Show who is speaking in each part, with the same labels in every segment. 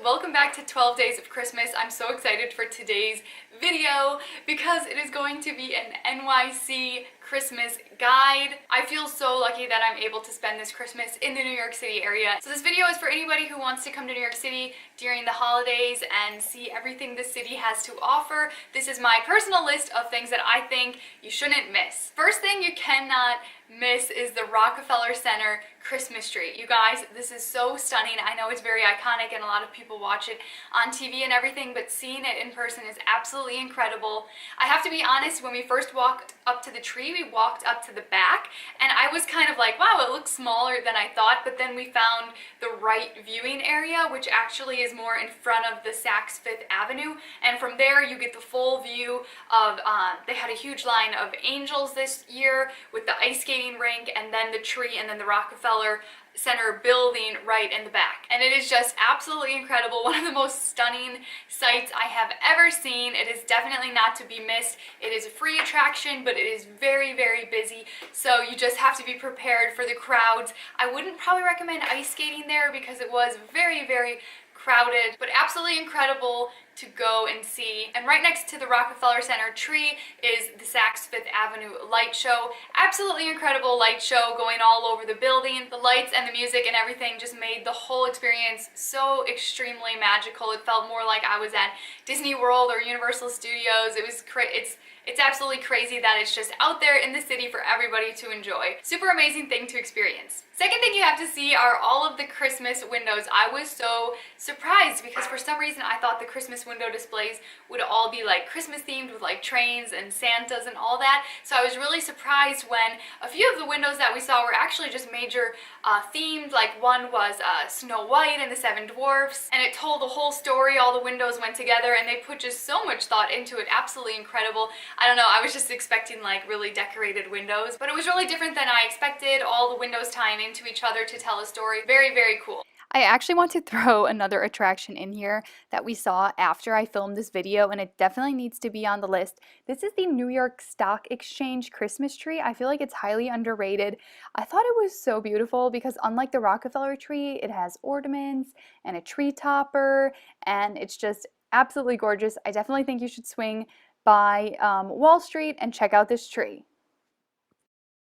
Speaker 1: welcome back to 12 Days of Christmas. I'm so excited for today's video because it is going to be an NYC Christmas guide. I feel so lucky that I'm able to spend this Christmas in the New York City area. So this video is for anybody who wants to come to New York City during the holidays and see everything the city has to offer. This is my personal list of things that I think you shouldn't miss. First thing you cannot miss is the Rockefeller Center Christmas tree. You guys, this is so stunning. I know it's very iconic and a lot of people watch it on TV and everything, but seeing it in person is absolutely incredible. I have to be honest, when we first walked up to the tree, we walked up to the back and I was kind of like, wow, it looks smaller than I thought, but then we found the right viewing area, which actually is more in front of the Saks Fifth Avenue, and from there you get the full view of, they had a huge line of angels this year with the ice skating rink and then the tree and then the Rockefeller Center building right in the back. And it is just absolutely incredible. One of the most stunning sights I have ever seen. It is definitely not to be missed. It is a free attraction, but it is very, very busy. So you just have to be prepared for the crowds. I wouldn't probably recommend ice skating there because it was very, very crowded, but absolutely incredible to go and see. And right next to the Rockefeller Center tree is the Saks Fifth Avenue light show. Absolutely incredible light show going all over the building. The lights and the music and everything just made the whole experience so extremely magical. It felt more like I was at Disney World or Universal Studios. It was it's absolutely crazy that it's just out there in the city for everybody to enjoy. Super amazing thing to experience. Second thing you have to see are all of the Christmas windows. I was so surprised because for some reason I thought the Christmas window displays would all be like Christmas themed with like trains and Santas and all that. So I was really surprised when a few of the windows that we saw were actually just major themed. Like one was Snow White and the Seven Dwarfs, and it told the whole story. All the windows went together and they put just so much thought into it. Absolutely incredible. I don't know, I was just expecting like really decorated windows, but it was really different than I expected. All the windows tying into each other to tell a story. Very, very cool.
Speaker 2: I actually want to throw another attraction in here that we saw after I filmed this video, and it definitely needs to be on the list. This is the New York Stock Exchange Christmas tree. I feel like it's highly underrated. I thought it was so beautiful because unlike the Rockefeller tree, it has ornaments and a tree topper, and it's just absolutely gorgeous. I definitely think you should swing by Wall Street and check out this tree.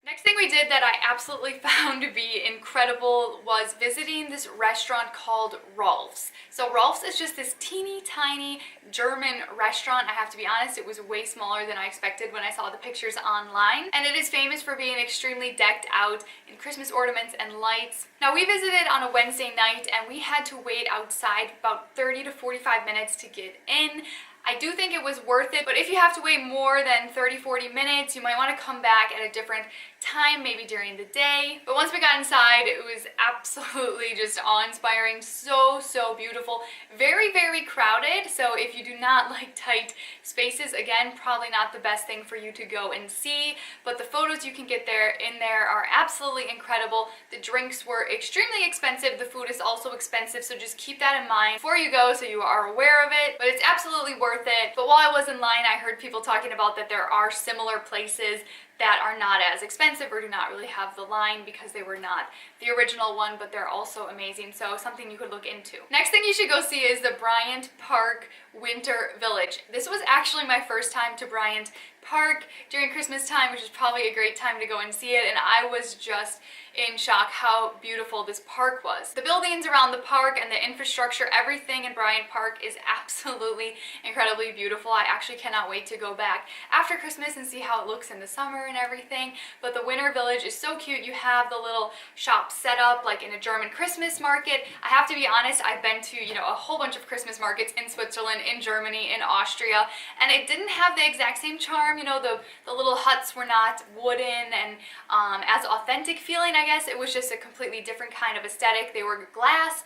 Speaker 1: Next thing we did that I absolutely found to be incredible was visiting this restaurant called Rolf's. So Rolf's is just this teeny tiny German restaurant. I have to be honest, it was way smaller than I expected when I saw the pictures online. And it is famous for being extremely decked out in Christmas ornaments and lights. Now we visited on a Wednesday night and we had to wait outside about 30 to 45 minutes to get in. I do think it was worth it, but if you have to wait more than 30-40 minutes, you might want to come back at a different time, maybe during the day. But once we got inside, it was absolutely just awe-inspiring. So, so beautiful. Very, very crowded, so if you do not like tight spaces, again, probably not the best thing for you to go and see, but the photos you can get in there are absolutely incredible. The drinks were extremely expensive. The food is also expensive, so just keep that in mind before you go so you are aware of it, but it's absolutely worth it. But while I was in line, I heard people talking about that there are similar places that are not as expensive or do not really have the line because they were not the original one, but they're also amazing, so something you could look into. Next thing you should go see is the Bryant Park Winter Village. This was actually my first time to Bryant Park during Christmas time, which is probably a great time to go and see it, and I was just in shock how beautiful this park was. The buildings around the park and the infrastructure, everything in Bryant Park is absolutely incredibly beautiful. I actually cannot wait to go back after Christmas and see how it looks in the summer and everything. But the Winter Village is so cute. You have the little shops set up like in a German Christmas market. I have to be honest, I've been to, a whole bunch of Christmas markets in Switzerland, in Germany, in Austria, and it didn't have the exact same charm. The little huts were not wooden and as authentic feeling, I guess. It was just a completely different kind of aesthetic. They were glass,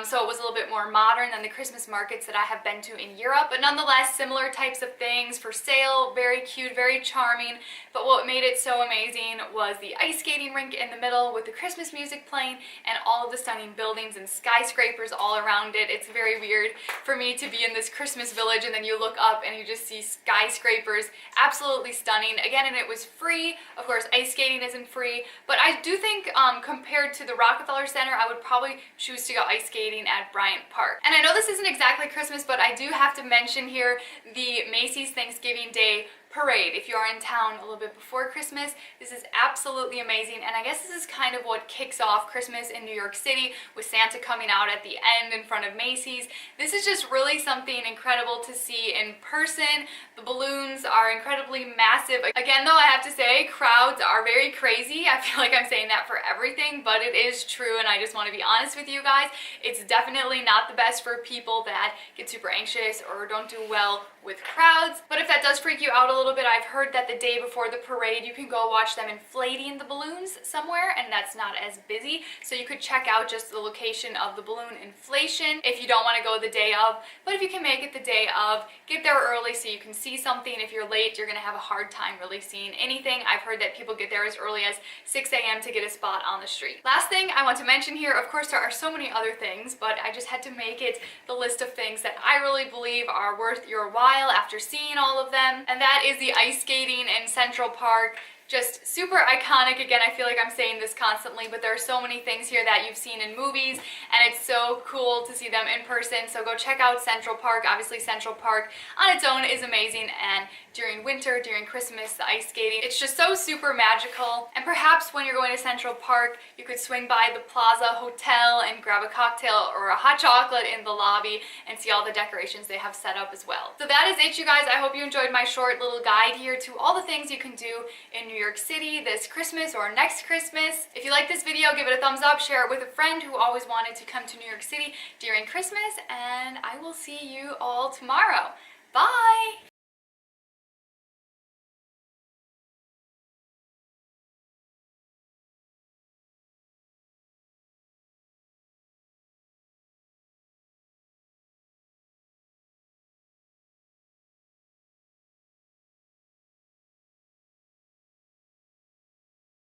Speaker 1: so it was a little bit more modern than the Christmas markets that I have been to in Europe, but nonetheless similar types of things for sale. Very cute, very charming. But what made it so amazing was the ice skating rink in the middle with the Christmas music playing and all of the stunning buildings and skyscrapers all around it. It's very weird for me to be in this Christmas village and then you look up and you just see skyscrapers absolutely stunning. Again, and it was free. Of course, ice skating isn't free, but I do think compared to the Rockefeller Center, I would probably choose to go ice skating at Bryant Park. And I know this isn't exactly Christmas, but I do have to mention here the Macy's Thanksgiving Day parade. If you are in town a little bit before Christmas, this is absolutely amazing, and I guess this is kind of what kicks off Christmas in New York City, with Santa coming out at the end in front of Macy's. This is just really something incredible to see in person. The balloons are incredibly massive. Again, though, I have to say, crowds are very crazy. I feel like I'm saying that for everything, but it is true, and I just want to be honest with you guys. It's definitely not the best for people that get super anxious or don't do well with crowds. But if that does freak you out a little bit, I've heard that the day before the parade, you can go watch them inflating the balloons somewhere, and that's not as busy. So you could check out just the location of the balloon inflation if you don't want to go the day of. But if you can make it the day of, get there early so you can see something. If you're late, you're going to have a hard time really seeing anything. I've heard that people get there as early as 6 a.m. to get a spot on the street. Last thing I want to mention here, of course, there are so many other things, but I just had to make it the list of things that I really believe are worth your while after seeing all of them, and that is the ice skating in Central Park. Just super iconic. Again, I feel like I'm saying this constantly, but there are so many things here that you've seen in movies, and it's so cool to see them in person. So go check out Central Park. Obviously, Central Park on its own is amazing, and during winter, during Christmas, the ice skating, it's just so super magical. And perhaps when you're going to Central Park, you could swing by the Plaza Hotel and grab a cocktail or a hot chocolate in the lobby and see all the decorations they have set up as well. So that is it, you guys. I hope you enjoyed my short little guide here to all the things you can do in New York City this Christmas or next Christmas. If you like this video, give it a thumbs up, share it with a friend who always wanted to come to New York City during Christmas, and I will see you all tomorrow. Bye!